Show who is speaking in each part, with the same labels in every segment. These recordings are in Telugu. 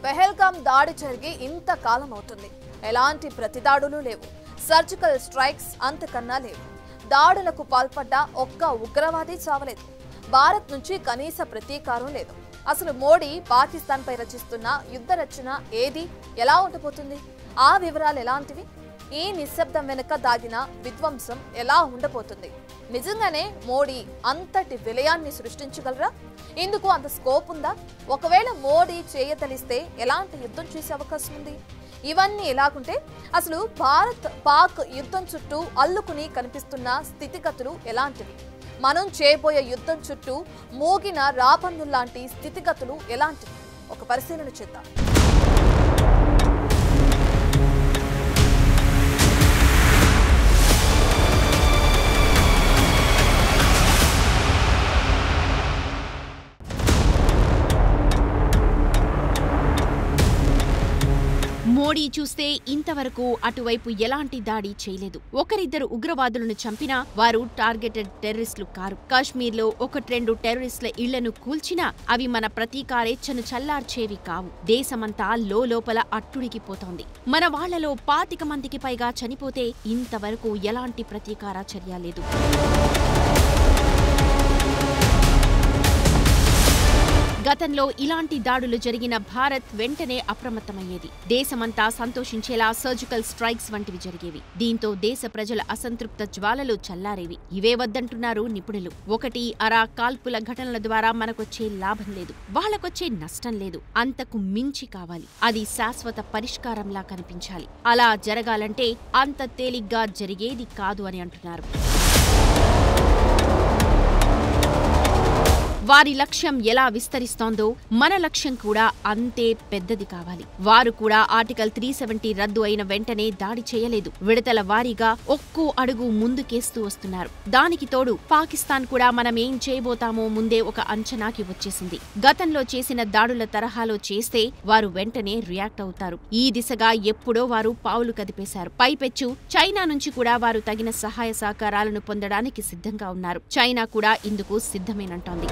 Speaker 1: పెహల్గాం దాడి జరిగి ఇంతకాలం అవుతుంది. ఎలాంటి ప్రతిదాడులు లేవు. సర్జికల్ స్ట్రైక్స్ అంతకన్నా లేవు. దాడులకు పాల్పడ్డ ఒక్క ఉగ్రవాది చావలేదు. భారత్ నుంచి కనీస ప్రతీకారం లేదు. అసలు మోడీ పాకిస్తాన్ పై రచిస్తున్న యుద్ధ రచన ఏది, ఎలా ఉండబోతుంది? ఆ వివరాలు ఎలాంటివి? ఈ నిశ్శబ్దం వెనుక దాగిన విధ్వంసం ఎలా ఉండబోతుంది? నిజంగానే మోడీ అంతటి విలయాన్ని సృష్టించగలరా? ఇందుకు అంత స్కోప్ ఉందా? ఒకవేళ మోడీ చేయతలిస్తే ఎలాంటి యుద్ధం చేసే అవకాశం ఉంది? ఇవన్నీ ఎలాగుంటే అసలు భారత్ పాక్ యుద్ధం చుట్టూ అల్లుకుని కనిపిస్తున్న స్థితిగతులు ఎలాంటివి? మనం చేయబోయే యుద్ధం చుట్టూ మోగిన రాబందుల్లాంటి స్థితిగతులు ఎలాంటివి? ఒక పరిశీలన చేద్దాం.
Speaker 2: మోడీ చూస్తే ఇంతవరకు అటువైపు ఎలాంటి దాడి చేయలేదు. ఒకరిద్దరు ఉగ్రవాదులను చంపినా వారు టార్గెటెడ్ టెర్రరిస్టులు కారు. కాశ్మీర్లో 1-2 టెర్రరిస్టుల ఇళ్లను కూల్చినా అవి మన ప్రతీకారేచ్ఛను చల్లార్చేవి కావు. దేశమంతా లోపల అట్టుడికిపోతోంది. మన వాళ్లలో 25 మందికి పైగా చనిపోతే ఇంతవరకు ఎలాంటి ప్రతీకార చర్య లేదు. గతంలో ఇలాంటి దాడులు జరిగిన భారత్ వెంటనే అప్రమత్తమయ్యేది. దేశమంతా సంతోషించేలా సర్జికల్ స్ట్రైక్స్ వంటివి జరిగేవి. దీంతో దేశ ప్రజల అసంతృప్త జ్వాలలు చల్లారేవి. ఇవే వద్దంటున్నారు నిపుణులు. 1-2 కాల్పుల ఘటనల ద్వారా మనకొచ్చే లాభం లేదు, వాళ్లకొచ్చే నష్టం లేదు. అంతకు మించి కావాలి. అది శాశ్వత పరిష్కారంలా కనిపించాలి. అలా జరగాలంటే అంత తేలిగ్గా జరిగేది కాదు అని అంటున్నారు. వారి లక్ష్యం ఎలా విస్తరిస్తోందో మన లక్ష్యం కూడా అంతే పెద్దది కావాలి. వారు కూడా ఆర్టికల్ 370 రద్దు అయిన వెంటనే దాడి చేయలేదు. విడతల వారీగా ఒక్కో అడుగు ముందుకేస్తూ వస్తున్నారు. దానికి తోడు పాకిస్తాన్ కూడా మనమేం చేయబోతామో ముందే ఒక అంచనాకి వచ్చేసింది. గతంలో చేసిన దాడుల తరహాలో చేస్తే వారు వెంటనే రియాక్ట్ అవుతారు. ఈ దిశగా ఎప్పుడో వారు పావులు కదిపేశారు. పైపెచ్చు చైనా నుంచి కూడా వారు తగిన సహాయ సహకారాలను పొందడానికి సిద్ధంగా ఉన్నారు. చైనా కూడా ఇందుకు సిద్ధమేనంటోంది.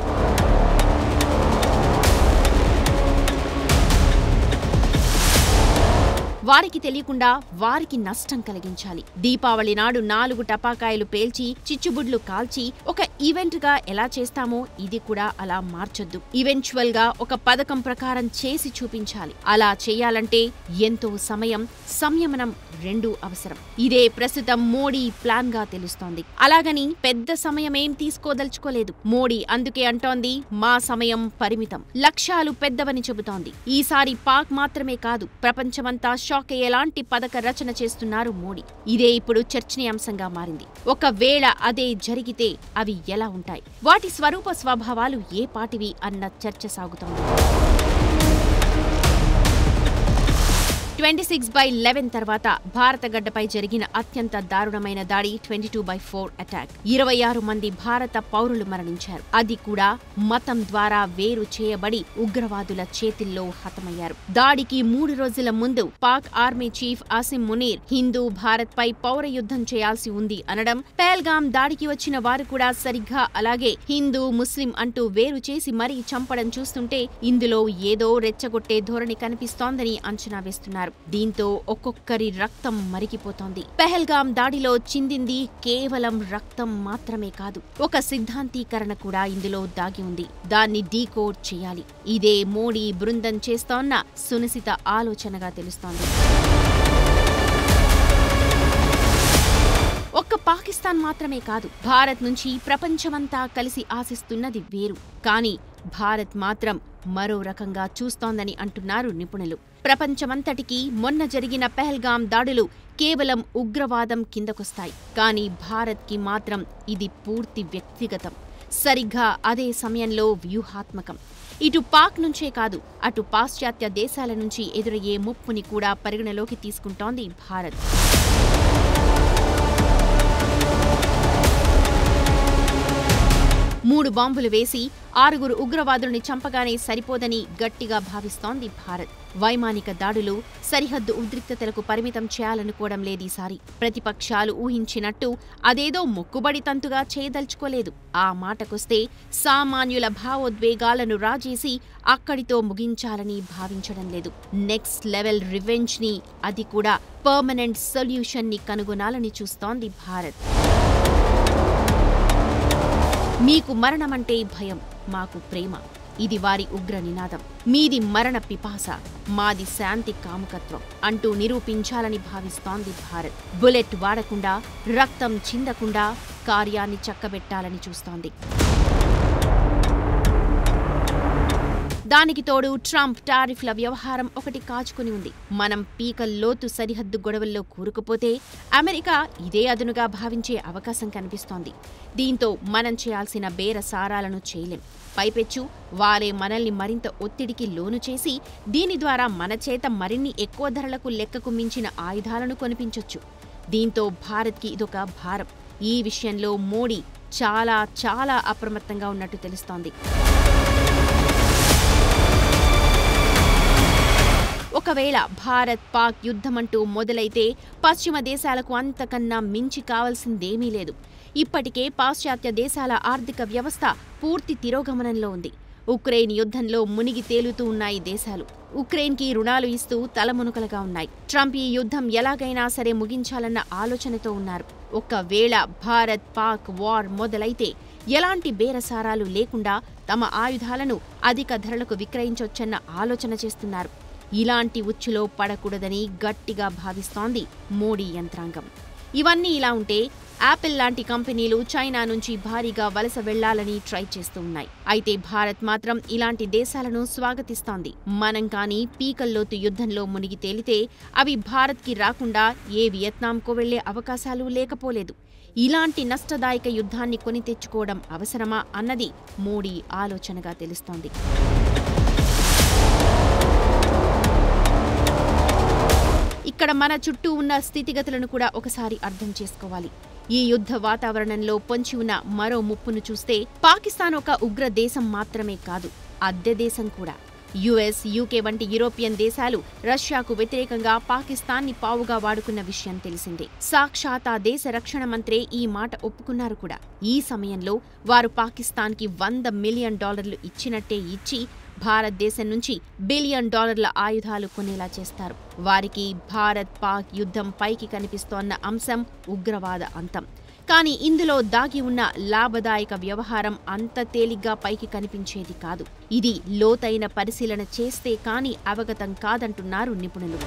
Speaker 2: వారికి తెలియకుండా వారికి నష్టం కలిగించాలి. దీపావళి నాడు 4 టపాకాయలు పేల్చి చిచ్చుబుడ్లు కాల్చి ఒక ఈవెంట్ గా ఎలా చేస్తామో ఇది కూడా అలా మార్చొద్దు. ఈవెంచువల్ గా ఒక పథకం ప్రకారం చేసి చూపించాలి. అలా చేయాలంటే ఎంతో సమయం, సంయమనం రెండూ అవసరం. ఇదే ప్రస్తుతం మోడీ ప్లాన్ గా తెలుస్తోంది. అలాగని పెద్ద సమయమేం తీసుకోదలుచుకోలేదు మోడీ. అందుకే అంటోంది మా సమయం పరిమితం, లక్ష్యాలు పెద్దవని చెబుతోంది. ఈసారి పాక్ మాత్రమే కాదు, ప్రపంచమంతా షాక్ అయ్యేలాంటి పథక రచన చేస్తున్నారు మోడీ. ఇదే ఇప్పుడు చర్చనీయాంశంగా మారింది. ఒకవేళ అదే జరిగితే అవి ఎలా ఉంటాయి, వాటి స్వరూప స్వభావాలు ఏ పాటివి అన్న చర్చ సాగుతోంది. 26/11 తర్వాత భారత గడ్డపై జరిగిన అత్యంత దారుణమైన దాడి 22/4 అటాక్. 26 మంది భారత పౌరులు మరణించారు. అది కూడా మతం ద్వారా వేరు చేయబడి ఉగ్రవాదుల చేతిల్లో హతమయ్యారు. దాడికి 3 రోజుల ముందు పాక్ ఆర్మీ చీఫ్ ఆసిమ్ మునీర్ హిందూ భారత్ పై పౌర యుద్ధం చేయాల్సి ఉంది అనడం, పెహల్గాం దాడికి వచ్చిన వారు కూడా సరిగ్గా అలాగే హిందూ ముస్లిం అంటూ వేరు చేసి మరీ చంపడం చూస్తుంటే ఇందులో ఏదో రెచ్చగొట్టే ధోరణి కనిపిస్తోందని అంచనా వేస్తున్నారు. దీంతో ఒక్కొక్కరి రక్తం మరిగిపోతోంది. పెహల్గాం దాడిలో చిందింది కేవలం రక్తం మాత్రమే కాదు, ఒక సిద్ధాంతీకరణ కూడా ఇందులో దాగి ఉంది. దాన్ని డీకోడ్ చేయాలి. ఇదే మోడీ బృందం చేస్తోన్న సునిశిత ఆలోచనగా తెలుస్తోంది. ఒక్క పాకిస్తాన్ మాత్రమే కాదు, భారత్ నుంచి ప్రపంచమంతా కలిసి ఆశిస్తున్నది వేరు. కానీ భారత్ మాత్రం మరో రకంగా చూస్తోందని అంటున్నారు నిపుణులు. ప్రపంచమంతటికీ మొన్న జరిగిన పెహల్గాం దాడులు కేవలం ఉగ్రవాదం కిందకొస్తాయి. కానీ భారత్కి మాత్రం ఇది పూర్తి వ్యక్తిగతం, సరిగ్గా అదే సమయంలో వ్యూహాత్మకం. ఇటు పాక్ నుంచే కాదు, అటు పాశ్చాత్య దేశాల నుంచి ఎదురయ్యే ముప్పుని కూడా పరిగణలోకి తీసుకుంటోంది భారత్. 3 బాంబులు వేసి 6 ఉగ్రవాదుల్ని చంపగానే సరిపోదని గట్టిగా భావిస్తోంది భారత్. వైమానిక దాడులు, సరిహద్దు ఉద్రిక్తతలకు పరిమితం చేయాలనుకోవడం లేదీసారి. ప్రతిపక్షాలు ఊహించినట్టు అదేదో మొక్కుబడి తంతుగా చేయదలుచుకోలేదు. ఆ మాటకొస్తే సామాన్యుల భావోద్వేగాలను రాజేసి అక్కడితో ముగించాలని భావించడం లేదు. నెక్స్ట్ లెవెల్ రివెంజ్ ని, అది కూడా పర్మనెంట్ సొల్యూషన్ ని కనుగొనాలని చూస్తోంది భారత్. మీకు మరణమంటే భయం, మాకు ప్రేమ, ఇది వారి ఉగ్ర నినాదం. మీది మరణ పిపాస, మాది శాంతి కాముకత్వం అంటూ నిరూపించాలని భావిస్తోంది భారత్. బుల్లెట్ వాడకుండా, రక్తం చిందకుండా కార్యాన్ని చక్కబెట్టాలని చూస్తోంది. దానికి తోడు ట్రంప్ టారిఫ్ల వ్యవహారం ఒకటి కాచుకుని ఉంది. మనం పీకల్లోతు సరిహద్దు గొడవల్లో కూరుకుపోతే అమెరికా ఇదే అదునుగా భావించే అవకాశం కనిపిస్తోంది. దీంతో మనం చేయాల్సిన బేరసారాలను చేయలేం. పైపెచ్చు వారే మనల్ని మరింత ఒత్తిడికి లోను చేసి దీని ద్వారా మన చేత మరిన్ని ఎక్కువ ధరలకు లెక్కకు మించిన ఆయుధాలను కొనిపించొచ్చు. దీంతో భారత్కి ఇదొక భారం. ఈ విషయంలో మోడీ చాలా చాలా అప్రమత్తంగా ఉన్నట్టు తెలుస్తోంది. ఒకవేళ భారత్ పాక్ యుద్ధమంటూ మొదలైతే పశ్చిమ దేశాలకు అంతకన్నా మించి కావాల్సిందేమీ లేదు. ఇప్పటికే పాశ్చాత్య దేశాల ఆర్థిక వ్యవస్థ పూర్తి తిరోగమనంలో ఉంది. ఉక్రెయిన్ యుద్ధంలో మునిగి తేలుతూ ఉన్నాయి దేశాలు. ఉక్రెయిన్కి రుణాలు ఇస్తూ తలమునకలుగా ఉన్నాయి. ట్రంప్ ఈ యుద్ధం ఎలాగైనా సరే ముగించాలన్న ఆలోచనతో ఉన్నారు. ఒకవేళ భారత్ పాక్ వార్ మొదలైతే ఎలాంటి బేరసారాలు లేకుండా తమ ఆయుధాలను అధిక ధరలకు విక్రయించొచ్చన్న ఆలోచన చేస్తున్నారు. ఇలాంటి ఉచ్చులో పడకూడదని గట్టిగా భావిస్తోంది మోడీ యంత్రాంగం. ఇవన్నీ ఇలా ఉంటే యాపిల్ లాంటి కంపెనీలు చైనా నుంచి భారీగా వలస వెళ్లాలని ట్రై చేస్తూ ఉన్నాయి. అయితే భారత్ మాత్రం ఇలాంటి దేశాలను స్వాగతిస్తోంది. మనం కానీ పీకల్లోతు యుద్ధంలో మునిగి తేలితే అవి భారత్కి రాకుండా ఏ వియత్నాంకో వెళ్లే అవకాశాలు లేకపోలేదు. ఇలాంటి నష్టదాయక యుద్ధాన్ని కొని తెచ్చుకోవడం అవసరమా అన్నది మోడీ ఆలోచనగా తెలుస్తోంది. ఇక్కడ మన చుట్టూ ఉన్న స్థితిగతులను కూడా ఒకసారి అర్థం చేసుకోవాలి. ఈ యుద్ధ వాతావరణంలో పొంచి ఉన్న మరో ముప్పును చూస్తే పాకిస్తాన్ ఒక ఉగ్ర దేశం మాత్రమే కాదు, అద్దె దేశం కూడా. యుఎస్, యూకే వంటి యూరోపియన్ దేశాలు రష్యాకు వ్యతిరేకంగా పాకిస్తాన్ని పావుగా వాడుకున్న విషయం తెలిసిందే. సాక్షాత్ ఆ దేశ రక్షణ మంత్రే ఈ మాట ఒప్పుకున్నారు కూడా. ఈ సమయంలో వారు పాకిస్తాన్కి $100 మిలియన్ ఇచ్చినట్టే ఇచ్చి భారతదేశం నుంచి $1 బిలియన్ ఆయుధాలు కొనేలా చేస్తారు. వారికి భారత్ పాక్ యుద్ధం పైకి కనిపిస్తోన్న అంశం ఉగ్రవాద అంతం. కానీ ఇందులో దాగి ఉన్న లాభదాయక వ్యవహారం అంత తేలిగ్గా పైకి కనిపించేది కాదు. ఇది లోతైన పరిశీలన చేస్తే కానీ అవగతం కాదంటున్నారు నిపుణులు.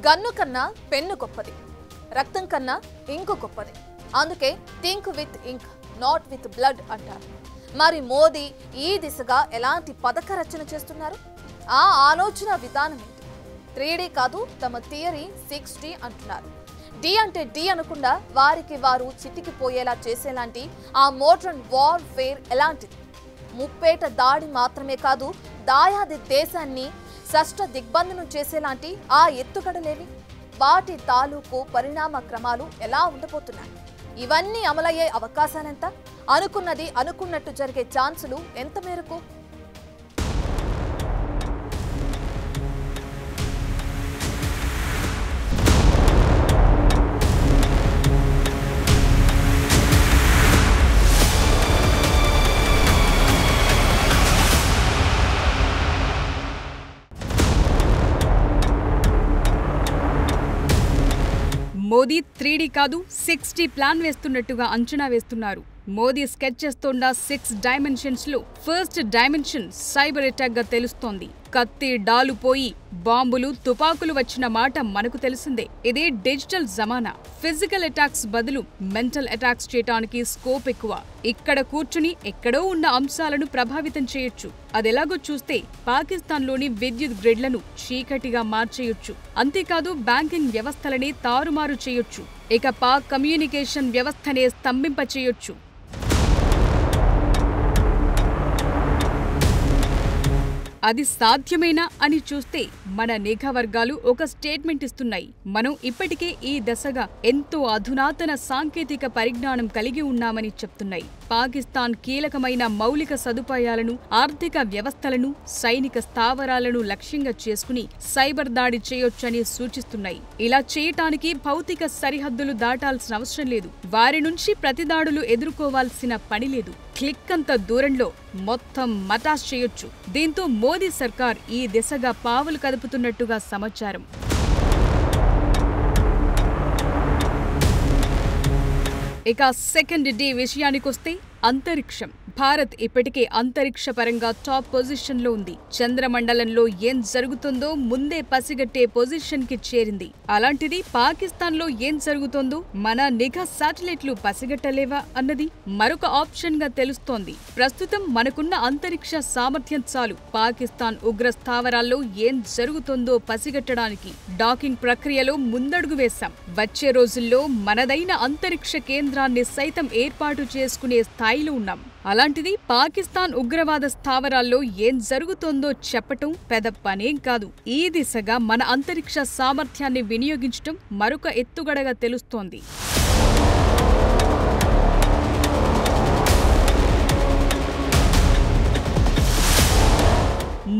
Speaker 1: గన్ను కన్నా పెన్ను గొప్పది, రక్తం కన్నా ఇంకు గొప్పది. అందుకే think with ink, not with blood అంటారు. మరి మోదీ ఈ దిశగా ఎలాంటి పథక రచన చేస్తున్నారు? ఆ ఆలోచన విధానం ఏంటి? 3D కాదు, తమ థియరీ 6D అంటున్నారు. డి అంటే డి అనకుండా వారికి వారు చితికిపోయేలా చేసేలాంటి ఆ మోడర్న్ వార్ఫేర్ ఎలాంటిది? ముప్పేట దాడి మాత్రమే కాదు, దాయాది దేశాన్ని షష్ట దిగ్బంధనం చేసేలాంటి ఆ ఎత్తుగడలేవి? వాటి తాలూకు పరిణామ క్రమాలు ఎలా ఉండబోతున్నాయి? ఇవన్నీ అమలయ్యే అవకాశాలెంత? అనుకున్నది అనుకున్నట్టు జరిగే ఛాన్సులు ఎంత మేరకు?
Speaker 3: మోదీ 3D కాదు 6D ప్లాన్ వేస్తున్నట్టుగా అంచనా వేస్తున్నారు. మోదీ స్కెచ్ చేస్తోన్న 6 డైమెన్షన్స్ లో ఫస్ట్ డైమెన్షన్ సైబర్ అటాక్ గా తెలుస్తోంది. కత్తి డాలు పోయి బాంబులు తుపాకులు వచ్చిన మాట మనకు తెలిసిందే. ఇదే డిజిటల్ జమానా. ఫిజికల్ అటాక్స్ బదులు మెంటల్ అటాక్స్ చేయడానికి స్కోప్ ఎక్కువ. ఇక్కడ కూర్చుని ఎక్కడో ఉన్న అంశాలను ప్రభావితం చేయొచ్చు. అదెలాగో చూస్తే పాకిస్తాన్లోని విద్యుత్ గ్రిడ్లను చీకటిగా మార్చేయొచ్చు. అంతేకాదు బ్యాంకింగ్ వ్యవస్థలని తారుమారు చేయొచ్చు. ఇక పాక్ కమ్యూనికేషన్ వ్యవస్థనే స్తంభింపచేయొచ్చు. అది సాధ్యమేనా అని చూస్తే మన నిఘా వర్గాలు ఒక స్టేట్మెంట్ ఇస్తున్నాయి. మనం ఇప్పటికే ఈ దశగా ఎంతో అధునాతన సాంకేతిక పరిజ్ఞానం కలిగి ఉన్నామని చెప్తున్నాయి. పాకిస్తాన్ కీలకమైన మౌలిక సదుపాయాలను, ఆర్థిక వ్యవస్థలను, సైనిక స్థావరాలను లక్ష్యంగా చేసుకుని సైబర్ దాడి చేయొచ్చని సూచిస్తున్నాయి. ఇలా చేయటానికి భౌతిక సరిహద్దులు దాటాల్సిన అవసరం లేదు. వారి నుంచి ప్రతిదాడులు ఎదుర్కోవాల్సిన పని లేదు. క్లిక్ అంత దూరంలో మొత్తం మటాష్ చేయొచ్చు. దీంతో మోదీ సర్కార్ ఈ దిశగా పావులు కదుపుతున్నట్టుగా సమాచారం. ఇక సెకండ్ డే విషయానికొస్తే అంతరిక్షం. భారత్ ఇప్పటికే అంతరిక్ష పరంగా టాప్ పొజిషన్ లో ఉంది. చంద్రమండలంలో ఏం జరుగుతుందో ముందే పసిగట్టే పొజిషన్ కి చేరింది. అలాంటిది పాకిస్తాన్ లో ఏం జరుగుతుందో మన నిఘా శాటిలైట్లు పసిగట్టలేవా అన్నది మరొక ఆప్షన్ గా తెలుస్తోంది. ప్రస్తుతం మనకున్న అంతరిక్ష సామర్థ్యం చాలు పాకిస్తాన్ ఉగ్ర స్థావరాల్లో ఏం జరుగుతుందో పసిగట్టడానికి. డాకింగ్ ప్రక్రియలో ముందడుగు వేశాం. వచ్చే రోజుల్లో మనదైన అంతరిక్ష కేంద్రాన్ని సైతం ఏర్పాటు చేసుకునే స్థాయిలో ఉన్నాం. అలాంటిది పాకిస్తాన్ ఉగ్రవాద స్థావరాల్లో ఏం జరుగుతోందో చెప్పటం పెద్ద పనేం కాదు. ఈ దిశగా మన అంతరిక్ష సామర్థ్యాన్ని వినియోగించటం మరొక ఎత్తుగడగా తెలుస్తోంది.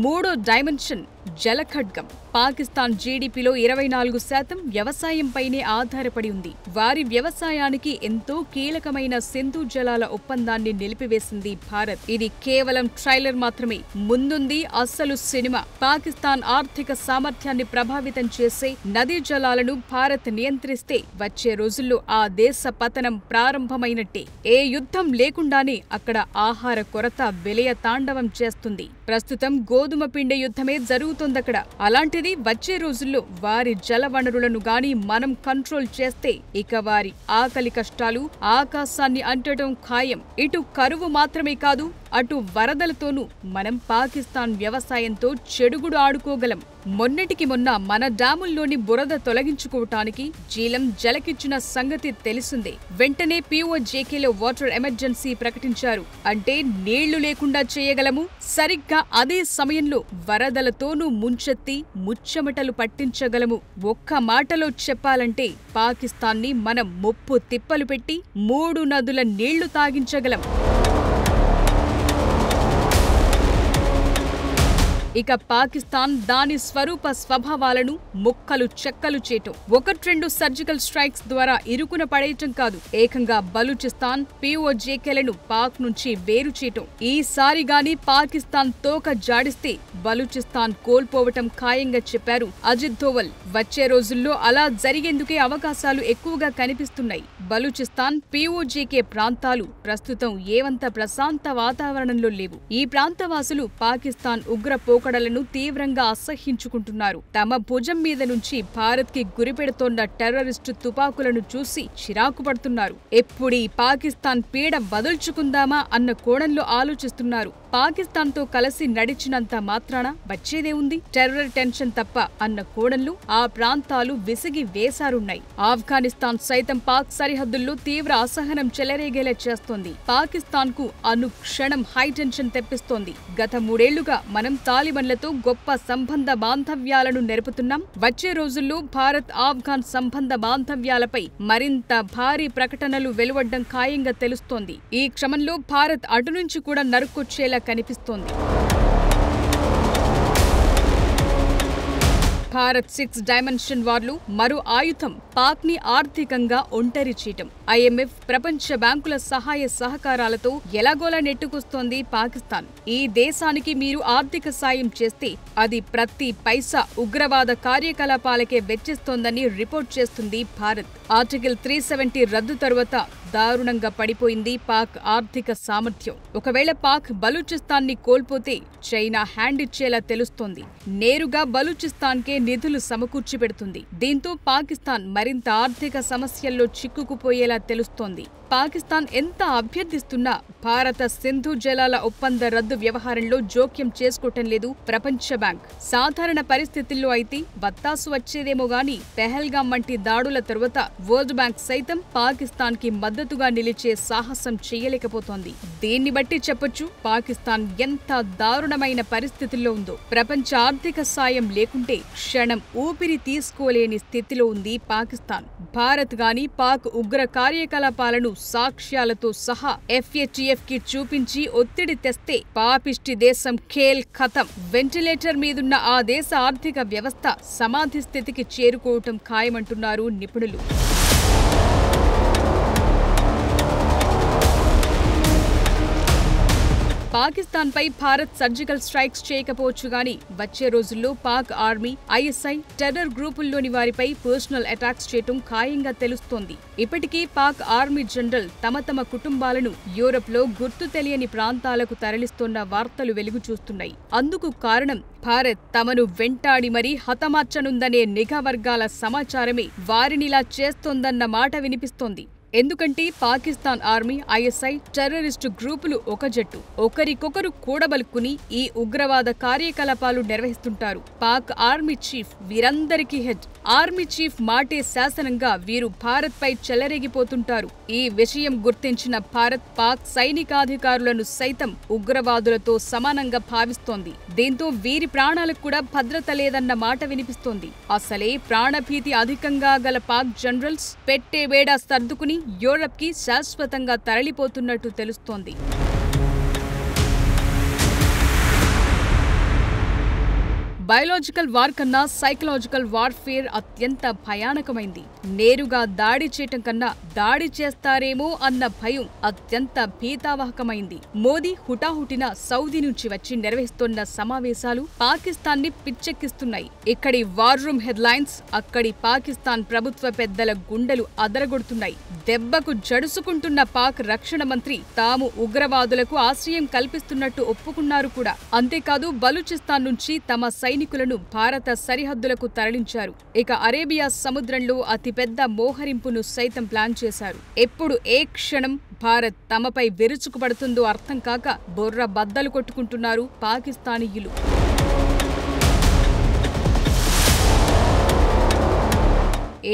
Speaker 3: మూడో డైమెన్షన్ జలఖడ్గం. పాకిస్తాన్ జీడీపీలో 24% వ్యవసాయంపైనే ఆధారపడి ఉంది. వారి వ్యవసాయానికి ఎంతో కీలకమైన సింధు జలాల ఒప్పందాన్ని నిలిపివేసింది భారత్. ఇది కేవలం ట్రైలర్ మాత్రమే. ముందుంది అస్సలు సినిమా. పాకిస్తాన్ ఆర్థిక సామర్థ్యాన్ని ప్రభావితం చేసే నదీ జలాలను భారత్ నియంత్రిస్తే వచ్చే రోజుల్లో ఆ దేశ పతనం ప్రారంభమైనట్టే. ఏ యుద్ధం లేకుండానే అక్కడ ఆహార కొరత విలయ తాండవం చేస్తుంది. ప్రస్తుతం గోధుమ పిండి యుద్ధమే జరుగుతోందక్కడ. అలాంటిది వచ్చే రోజుల్లో వారి జల వనరులను గాని మనం కంట్రోల్ చేస్తే ఇక వారి ఆకలి కష్టాలు ఆకాశాన్ని అంటడం ఖాయం. ఇటు కరువు మాత్రమే కాదు, అటు వరదలతోనూ మనం పాకిస్తాన్ వ్యవసాయంతో చెడుగుడు ఆడుకోగలం. మొన్నటికి మొన్న మన డ్యాముల్లోని బురద తొలగించుకోవటానికి జీలం జలకిచ్చిన సంగతి తెలిసిందే. వెంటనే పీఓజేకేలో వాటర్ ఎమర్జెన్సీ ప్రకటించారు. అంటే నీళ్లు లేకుండా చేయగలము. సరిగ్గా అదే సమయంలో వరదలతోనూ ముంచెత్తి ముచ్చెమటలు పట్టించగలము. ఒక్క మాటలో చెప్పాలంటే పాకిస్తాన్ని మనం ముప్పు తిప్పలు పెట్టి 3 నదుల నీళ్లు తాగించగలం. ఇక పాకిస్తాన్ దాని స్వరూప స్వభావాలను ముక్కలు చెక్కలు చేయటం, 1-2 సర్జికల్ స్ట్రైక్స్ ద్వారా ఇరుకున పడేయటం కాదు, ఏకంగా బలూచిస్తాన్ పీఓజేకేలను పాక్ నుంచి వేరు చేయటం. ఈసారి గాని పాకిస్తాన్ తోక జాడిస్తే బలూచిస్తాన్ కోల్పోవటం ఖాయంగా చెప్పారు అజిత్ దోవల్. వచ్చే రోజుల్లో అలా జరిగేందుకే అవకాశాలు ఎక్కువగా కనిపిస్తున్నాయి. బలూచిస్తాన్ పీఓజేకే ప్రాంతాలు ప్రస్తుతం ఏవంత ప్రశాంత వాతావరణంలో లేవు. ఈ ప్రాంతవాసులు పాకిస్తాన్ ఉగ్ర పోకడలను తీవ్రంగా అసహ్యించుకుంటున్నారు. తమ భుజం మీద నుంచి భారత్ కి గురిపెడుతోన్న టెర్రరిస్టు తుపాకులను చూసి చిరాకు పడుతున్నారు. ఎప్పుడీ పాకిస్తాన్ పీడ వదుల్చుకుందామా అన్న కోణంలో ఆలోచిస్తున్నారు. పాకిస్తాన్తో కలిసి నడిచినంత మాత్రాన వచ్చేదే ఉంది, టెర్రర్ టెన్షన్ తప్ప అన్న కోణంలో ఆ ప్రాంతాలు విసిగి వేసారున్నాయి. ఆఫ్ఘనిస్తాన్ సైతం పాక్ సరిహద్దుల్లో తీవ్ర అసహనం చెలరేగేలా చేస్తోంది. పాకిస్తాన్ కు అనుక్షణం హై టెన్షన్ తెప్పిస్తోంది. గత 3 ఏళ్లుగా మనం తాలిబన్లతో గొప్ప సంబంధ బాంధవ్యాలను నెరుపుతున్నాం. వచ్చే రోజుల్లో భారత్ ఆఫ్ఘాన్ సంబంధ బాంధవ్యాలపై మరింత భారీ ప్రకటనలు వెలువడ్డం ఖాయంగా తెలుస్తోంది. ఈ క్రమంలో భారత్ అటు నుంచి కూడా నరుక్కొచ్చేలా కనిపిస్తోంది. భారత్ 6 డైమెన్షన్ వార్లు మరో ఆయుధం పాక్ ని ఆర్థికంగా ఒంటరి చేయటం. IMF, ప్రపంచ బ్యాంకుల సహాయ సహకారాలతో ఎలాగోలా నెట్టుకొస్తోంది పాకిస్తాన్. ఈ దేశానికి మీరు ఆర్థిక సాయం చేస్తే అది ప్రతి పైసా ఉగ్రవాద కార్యకలాపాలకే వెచ్చిస్తోందని రిపోర్ట్ చేస్తుంది భారత్. ఆర్టికల్ 370 రద్దు తరువాత దారుణంగా పడిపోయింది పాక్ ఆర్థిక సామర్థ్యం. ఒకవేళ పాక్ బలూచిస్తాన్ని కోల్పోతే చైనా హ్యాండ్ ఇచ్చేలా తెలుస్తోంది. నేరుగా బలూచిస్తాన్కే నిధులు సమకూర్చి పెడుతుంది. దీంతో పాకిస్తాన్ మరింత ఆర్థిక సమస్యల్లో చిక్కుకుపోయేలా తెలుస్తోంది. పాకిస్తాన్ ఎంత అభ్యర్థిస్తున్నా భారత సింధు జలాల ఒప్పంద రద్దు వ్యవహారంలో జోక్యం చేసుకోవటం లేదు ప్రపంచ బ్యాంక్. సాధారణ పరిస్థితుల్లో అయితే వత్తాసు వచ్చేదేమో గాని పెహల్గాం వంటి దాడుల తరువాత వరల్డ్ బ్యాంక్ సైతం పాకిస్తాన్ కి మద్దతుగా నిలిచే సాహసం చేయలేకపోతోంది. దీన్ని బట్టి చెప్పొచ్చు పాకిస్తాన్ ఎంత దారుణమైన పరిస్థితుల్లో ఉందో. ప్రపంచ ఆర్థిక సాయం లేకుంటే క్షణం ఊపిరి తీసుకోలేని స్థితిలో ఉంది పాకిస్తాన్. భారత్ గాని పాక్ ఉగ్ర కార్యకలాపాలను సాక్ష్యాలతో సహా FATF కి చూపించి ఒత్తిడి తెస్తే పాపిష్టి దేశం ఖేల్ ఖతం. వెంటిలేటర్ మీదున్న ఆ దేశ ఆర్థిక వ్యవస్థ సమాధి స్థితికి చేరుకోవటం ఖాయమంటున్నారు నిపుణులు. పాకిస్తాన్పై భారత్ సర్జికల్ స్ట్రైక్స్ చేయకపోవచ్చు గాని వచ్చే రోజుల్లో పాక్ ఆర్మీ, ISI, టెర్రర్ గ్రూపుల్లోని వారిపై పర్సనల్ అటాక్స్ చేయటం ఖాయంగా తెలుస్తోంది. ఇప్పటికీ పాక్ ఆర్మీ జనరల్ తమ కుటుంబాలను యూరప్లో గుర్తు తెలియని ప్రాంతాలకు తరలిస్తోన్న వార్తలు వెలుగు చూస్తున్నాయి. అందుకు కారణం భారత్ తమను వెంటాడి మరీ హతమార్చనుందనే నిఘా వర్గాల సమాచారమే వారినిలా చేస్తోందన్న మాట వినిపిస్తోంది. ఎందుకంటే పాకిస్తాన్ ఆర్మీ, ISI, టెర్రరిస్టు గ్రూపులు ఒక జట్టు. ఒకరికొకరు కూడబలుక్కుని ఈ ఉగ్రవాద కార్యకలాపాలు నిర్వహిస్తుంటారు. పాక్ ఆర్మీ చీఫ్ వీరందరికీ హెడ్. ఆర్మీ చీఫ్ మాటే శాసనంగా వీరు భారత్ పై చెలరేగిపోతుంటారు. ఈ విషయం గుర్తించిన భారత్ పాక్ సైనికాధికారులను సైతం ఉగ్రవాదులతో సమానంగా భావిస్తోంది. దీంతో వీరి ప్రాణాలకు కూడా భద్రత లేదన్న మాట వినిపిస్తోంది. అసలే ప్రాణభీతి అధికంగా గల పాక్ జనరల్స్ పెట్టే వేడా సర్దుకుని యూరప్ కి శాశ్వతంగా తరలిపోతున్నట్టు తెలుస్తోంది. బయోలాజికల్ వార్ కన్నా సైకలాజికల్ వార్ఫేర్ అత్యంత భయానకమైంది. నేరుగా దాడి చేయటం కన్నా దాడి చేస్తారేమో అన్న భయం అత్యంత భీతావహకమైంది. మోదీ హుటాహుటిన సౌదీ నుంచి వచ్చి నిర్వహిస్తున్న సమావేశాలు పాకిస్తాన్ ని పిచ్చెక్కిస్తున్నాయి. ఇక్కడి వార్ రూమ్ హెడ్లైన్స్ అక్కడి పాకిస్తాన్ ప్రభుత్వ పెద్దల గుండెలు అదరగొడుతున్నాయి. దెబ్బకు జడుసుకుంటున్న పాక్ రక్షణ మంత్రి తాము ఉగ్రవాదులకు ఆశ్రయం కల్పిస్తున్నట్టు ఒప్పుకున్నారు కూడా. అంతేకాదు బలూచిస్తాన్ నుంచి తమ సైనికులను భారత సరిహద్దులకు తరలించారు. ఇక అరేబియా సముద్రంలో అతిపెద్ద మోహరింపును సైతం ప్లాన్ చేశారు. ఎప్పుడు ఏ క్షణం భారత్ తమపై విరుచుకుపడుతుందో అర్థం కాక బొర్ర బద్దలు కొట్టుకుంటున్నారు పాకిస్తానీయులు.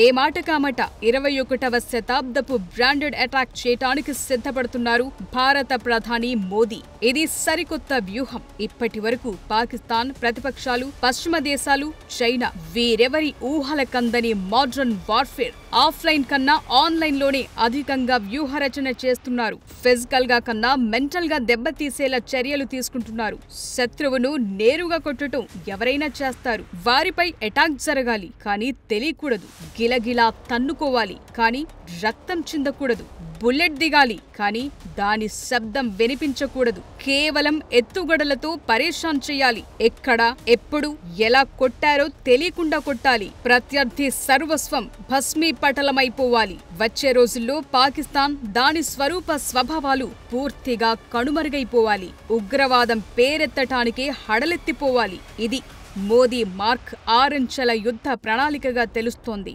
Speaker 3: ఏ మాట కామాట 21వ శతాబ్దపు బ్రాండెడ్ అటాక్ చేయటానికి సిద్ధపడుతున్నారు భారత ప్రధాని మోదీ. ఇది సరికొత్త వ్యూహం. ఇప్పటి వరకు పాకిస్తాన్, ప్రతిపక్షాలు, పశ్చిమ దేశాలు, చైనా వీరెవరి ఊహల కందని మోడర్న్ వార్ఫేర్ ఆఫ్లైన్ కన్నా ఆన్లైన్ లోనే అధికంగా వ్యూహరచన చేస్తున్నారు. ఫిజికల్ గా కన్నా మెంటల్ గా దెబ్బతీసేలా చర్యలు తీసుకుంటున్నారు. శత్రువును నేరుగా కొట్టడం ఎవరైనా చేస్తారు. వారిపై అటాక్ జరగాలి కానీ తెలియకూడదు. గిలగిలా తన్నుకోవాలి కానీ రక్తం చిందకూడదు. బుల్లెట్ దిగాలి కానీ దాని శబ్దం వినిపించకూడదు. కేవలం ఎత్తుగడలతో పరేషాన్ చేయాలి. ఎక్కడ, ఎప్పుడు, ఎలా కొట్టారో తెలియకుండా కొట్టాలి. ప్రత్యర్థి సర్వస్వం భస్మీపటలమైపోవాలి. వచ్చే రోజుల్లో పాకిస్తాన్, దాని స్వరూప స్వభావాలు పూర్తిగా కనుమరుగైపోవాలి. ఉగ్రవాదం పేరెత్తటానికే హడలెత్తిపోవాలి. ఇది మోదీ మార్క్ 6 అంచెల యుద్ధ ప్రణాళికగా తెలుస్తోంది.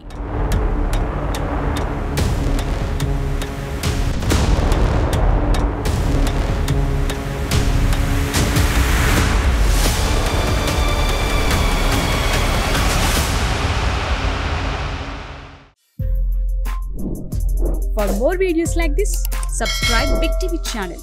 Speaker 4: For more videos like this, subscribe Big TV channel.